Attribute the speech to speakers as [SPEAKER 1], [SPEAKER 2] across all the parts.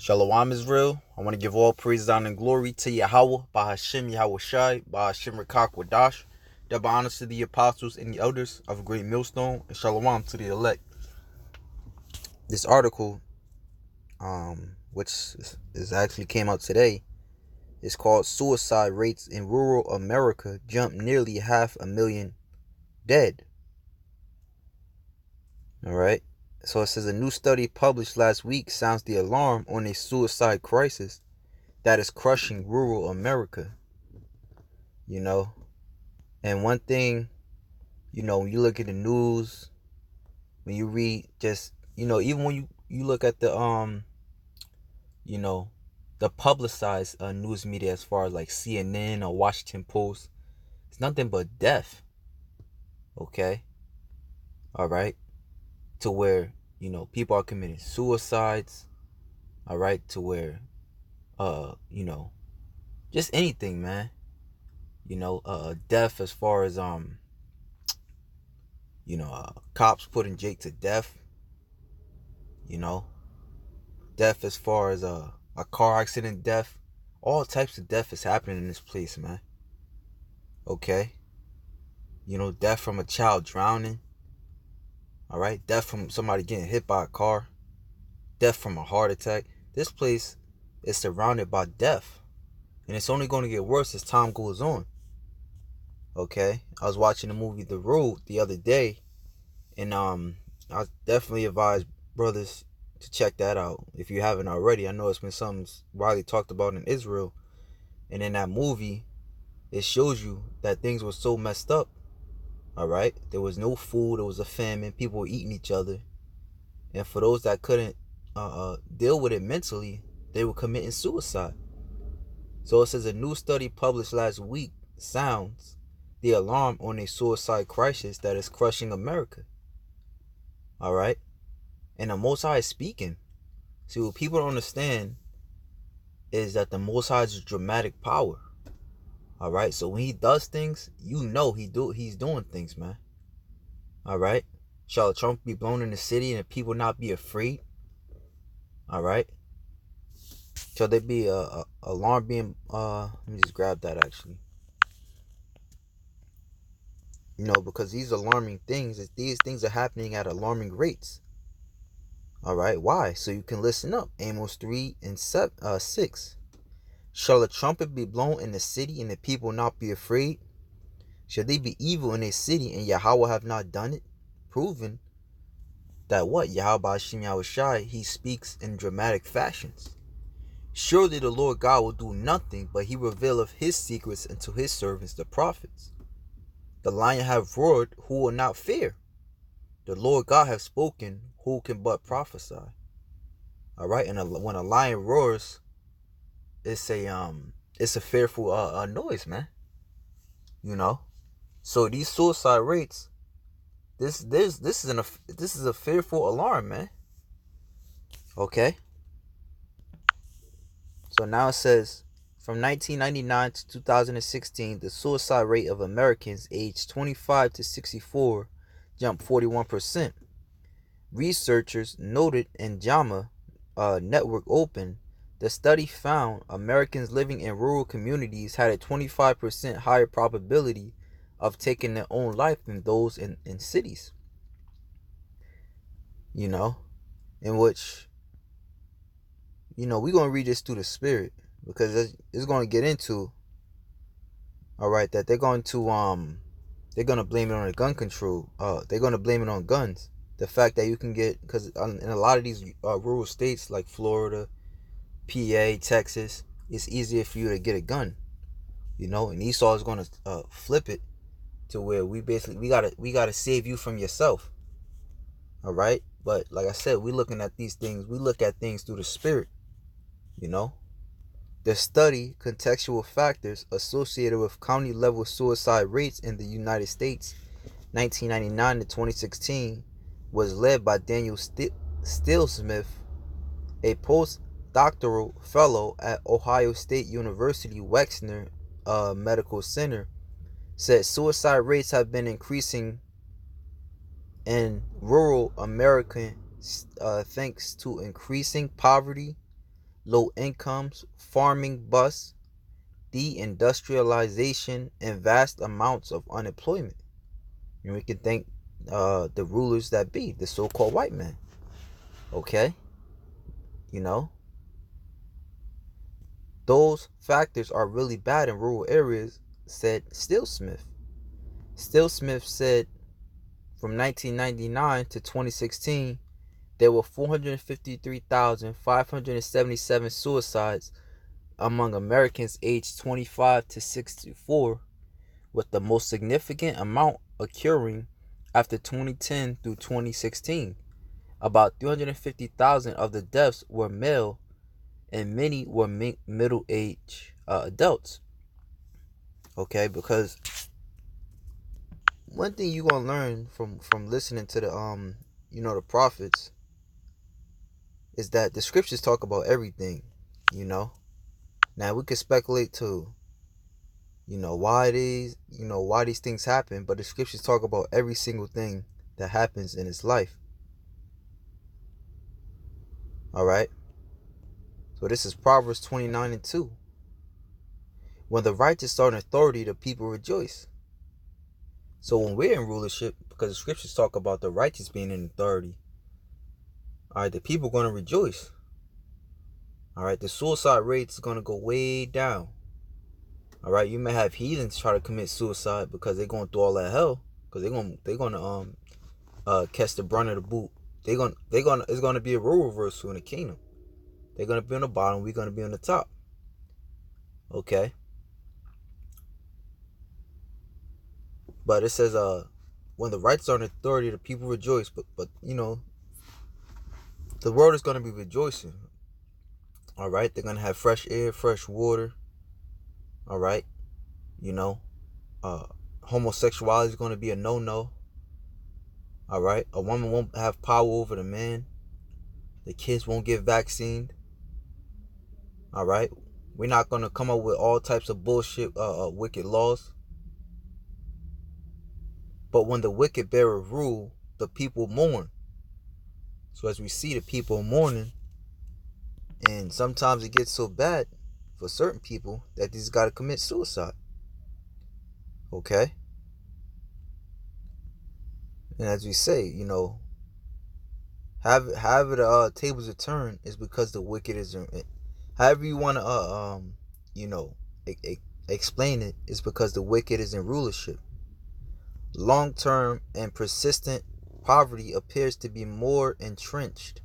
[SPEAKER 1] Shalom Israel. I want to give all praise, honor, and glory to Yahweh, Bahashim Yahweh Shai, Bahashim Rakak Wadash, double honors to the apostles and the elders of a great millstone, and shalom to the elect. This article, which is actually came out today, is called "Suicide Rates in Rural America Jump Nearly 500,000 Dead." All right. So it says a new study published last week sounds the alarm on a suicide crisis that is crushing rural America. And one thing, when you look at the news, when you read even when you look at you know, the publicized news media as far as like CNN or Washington Post, it's nothing but death. Okay. All right. To where, people are committing suicides. All right. To where, just anything, man. Death as far as, cops putting Jake to death. Death as far as a car accident death. All types of death is happening in this place, man. Okay. Death from a child drowning. All right. Death from somebody getting hit by a car. Death from a heart attack. This place is surrounded by death. And it's only going to get worse as time goes on. Okay. I was watching the movie The Road the other day. And I definitely advise brothers to check that out if you haven't already. I know it's been something widely talked about in Israel. And in that movie, it shows you that things were so messed up. All right. There was no food. There was a famine. People were eating each other. And for those that couldn't deal with it mentally, they were committing suicide. So it says a new study published last week sounds the alarm on a suicide crisis that is crushing America. All right. And the Most High is speaking. See, what people don't understand is that the Most High is dramatic power. All right. So when he does things, he's doing things, man. All right. Shall Trump be blown in the city and the people not be afraid? All right. Shall there be a alarm being let me just grab that actually. Because these alarming things, these things are happening at alarming rates. All right. Why? So you can listen up. Amos 3 and 6. Shall a trumpet be blown in the city and the people not be afraid? Shall they be evil in a city and Yahweh have not done it? Proven that what? Yahweh Hashem Yahweh Shai, he speaks in dramatic fashions. Surely the Lord God will do nothing, but he revealeth his secrets unto his servants the prophets. The lion have roared, who will not fear? The Lord God have spoken, who can but prophesy? All right, and when a lion roars, it's a fearful noise, man. So these suicide rates, this is a fearful alarm, man. Okay. So now it says, from 1999 to 2016, the suicide rate of Americans aged 25 to 64 jumped 41%. Researchers noted in JAMA Network Open, the study found Americans living in rural communities had a 25% higher probability of taking their own life than those in cities. In which, we're going to read this through the spirit, because it's going to get into, all right, that they're going to blame it on the gun control. They're going to blame it on guns. The fact that you can get, because in a lot of these rural states like Florida, PA, Texas, it's easier for you to get a gun. And Esau is going to flip it to where we gotta save you from yourself. All right. But like I said, we look at things through the spirit. The study, Contextual Factors Associated with County Level Suicide Rates in the United States, 1999 to 2016, was led by Daniel Steelsmith, a postdoctoral fellow at Ohio State University Wexner Medical Center, said suicide rates have been increasing in rural America thanks to increasing poverty, low incomes, farming busts, deindustrialization, and vast amounts of unemployment. And we can thank the rulers that be, the so-called white men. Okay? You know, those factors are really bad in rural areas, said Stillsmith. Stillsmith said from 1999 to 2016, there were 453,577 suicides among Americans aged 25 to 64, with the most significant amount occurring after 2010 through 2016. About 350,000 of the deaths were male, and many were middle-aged adults. Okay, because one thing you're gonna learn from listening to the the prophets is that the scriptures talk about everything. Now we could speculate to why these things happen, but the scriptures talk about every single thing that happens in his life. All right. So this is Proverbs 29:2. When the righteous are in authority, the people rejoice. So when we're in rulership, because the scriptures talk about the righteous being in authority, all right, the people are going to rejoice. All right, the suicide rate is going to go way down. All right, you may have heathens try to commit suicide because they're going through all that hell, because they're gonna catch the brunt of the boot. It's gonna be a role reversal in the kingdom. They're gonna be on the bottom. We're gonna be on the top. Okay. But it says when the righteous are in authority, the people rejoice. But the world is gonna be rejoicing. All right, they're gonna have fresh air, fresh water. All right, homosexuality is gonna be a no-no. All right, a woman won't have power over the man. The kids won't get vaccinated. All right, we're not gonna come up with all types of bullshit, wicked laws. But when the wicked bear a rule, the people mourn. So as we see, the people mourning, and sometimes it gets so bad for certain people that these got to commit suicide. Okay? And as we say, however the tables are turned is because the wicked is. However you want to explain it, is because the wicked is in rulership. Long-term and persistent poverty appears to be more entrenched,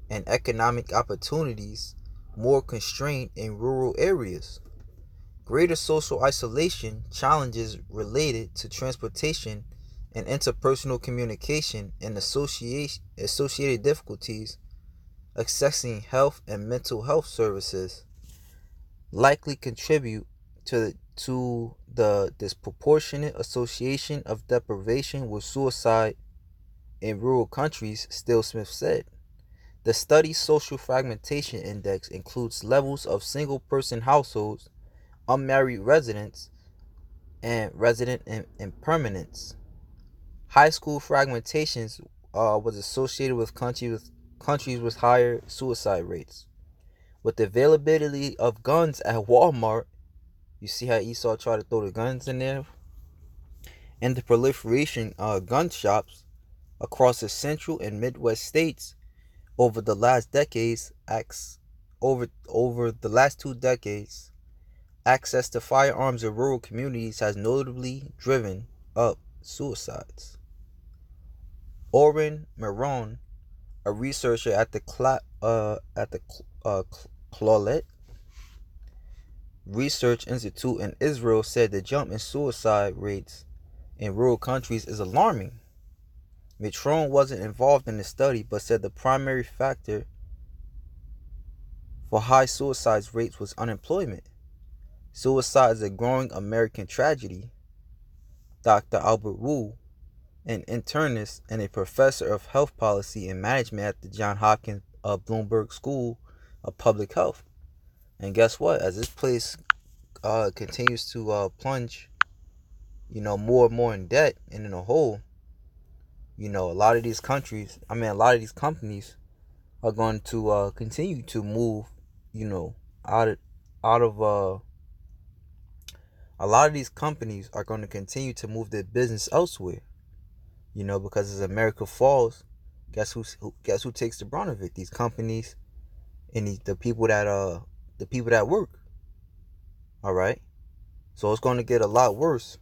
[SPEAKER 1] and economic opportunities more constrained in rural areas. Greater social isolation, challenges related to transportation and interpersonal communication, and associated difficulties accessing health and mental health services likely contribute to the disproportionate association of deprivation with suicide in rural countries, Stillsmith said. The study's social fragmentation index includes levels of single-person households, unmarried residents, and resident impermanence. High school fragmentations was associated with countries with higher suicide rates. With the availability of guns at Walmart, you see how Esau tried to throw the guns in there? And the proliferation of gun shops across the central and Midwest states over the last decades, over the last 2 decades, access to firearms in rural communities has notably driven up suicides. Oren Maron, a researcher at the Claulet Research Institute in Israel, said the jump in suicide rates in rural countries is alarming. Mitron wasn't involved in the study, but said the primary factor for high suicide rates was unemployment. Suicide is a growing American tragedy. Dr. Albert Wu, an internist and a professor of health policy and management at the Johns Hopkins Bloomberg School of Public Health. And guess what? As this place continues to plunge, more and more in debt and in a hole, a lot of these companies are going to continue to move you know, out of out of a lot of these companies are going to continue to move their business elsewhere. Because as America falls, guess who takes the brunt of it? These companies and the people that work. All right. So it's going to get a lot worse.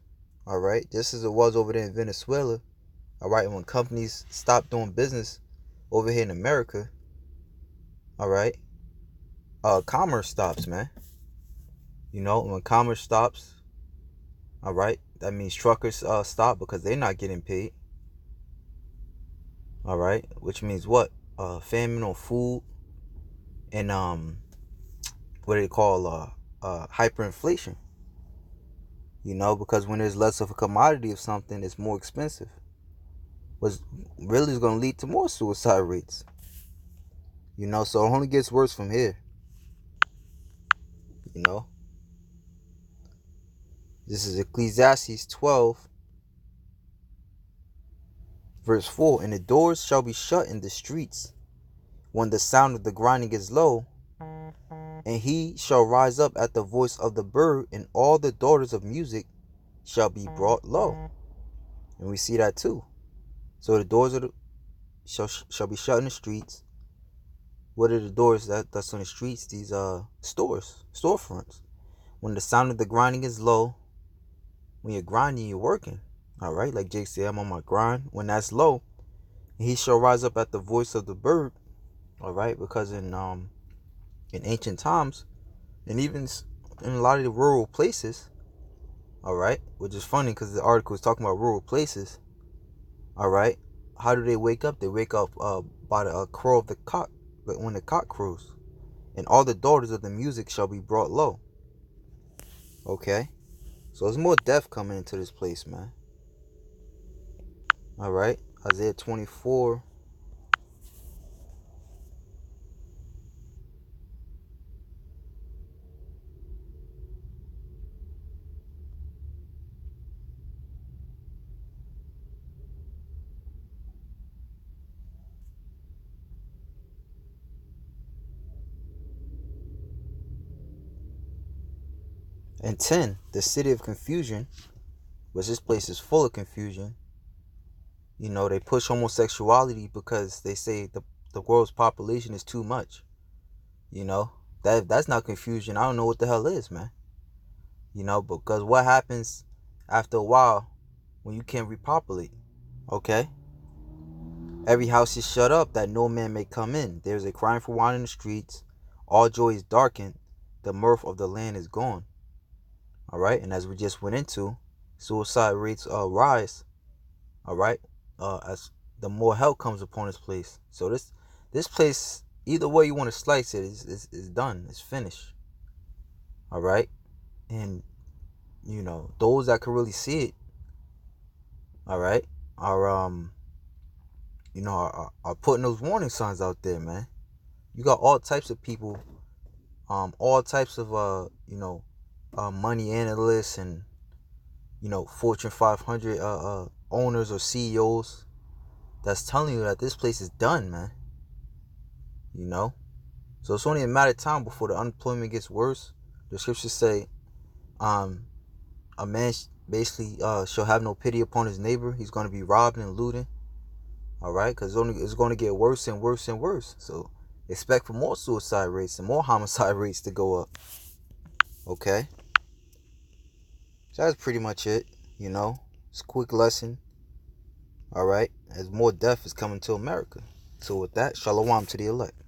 [SPEAKER 1] All right. Just as it was over there in Venezuela. All right. When companies stop doing business over here in America. All right. Commerce stops, man. When commerce stops, all right, that means truckers stop because they're not getting paid. All right, which means what? Famine on food and what do they call hyperinflation? Because when there's less of a commodity of something, it's more expensive. What's really is going to lead to more suicide rates. So it only gets worse from here. This is Ecclesiastes 12, verse 4. And the doors shall be shut in the streets when the sound of the grinding is low, and he shall rise up at the voice of the bird, and all the daughters of music shall be brought low. And we see that too. So the doors of the shall be shut in the streets. What are the doors that's on the streets? These storefronts. When the sound of the grinding is low, when you're grinding, you're working. All right, like Jake said, I'm on my grind. When that's low, he shall rise up at the voice of the bird. All right, because in ancient times, and even in a lot of the rural places, all right, which is funny because the article is talking about rural places. All right, how do they wake up? They wake up by the crow of the cock, when the cock crows, and all the daughters of the music shall be brought low. Okay, so there's more death coming into this place, man. All right, Isaiah 24. And 10, the city of confusion, which this place is full of confusion. They push homosexuality because they say the world's population is too much. That's not confusion. I don't know what the hell is, man. Because what happens after a while when you can't repopulate? Okay? Every house is shut up that no man may come in. There's a crying for wine in the streets. All joy is darkened. The mirth of the land is gone. All right? And as we just went into, suicide rates rise. All right? As the more help comes upon this place. So this place, either way you want to slice it, is done. It's finished. All right? And, those that can really see it, all right, are are putting those warning signs out there, man. You got all types of people, all types of money analysts and Fortune 500 owners or CEOs that's telling you that this place is done, man. So it's only a matter of time before the unemployment gets worse. The scriptures say, a man basically shall have no pity upon his neighbor. He's going to be robbing and looting. All right, because it's going to get worse and worse and worse. So expect for more suicide rates and more homicide rates to go up. Okay, so that's pretty much it. It's a quick lesson. All right, as more death is coming to America. So with that, shalom to the elect.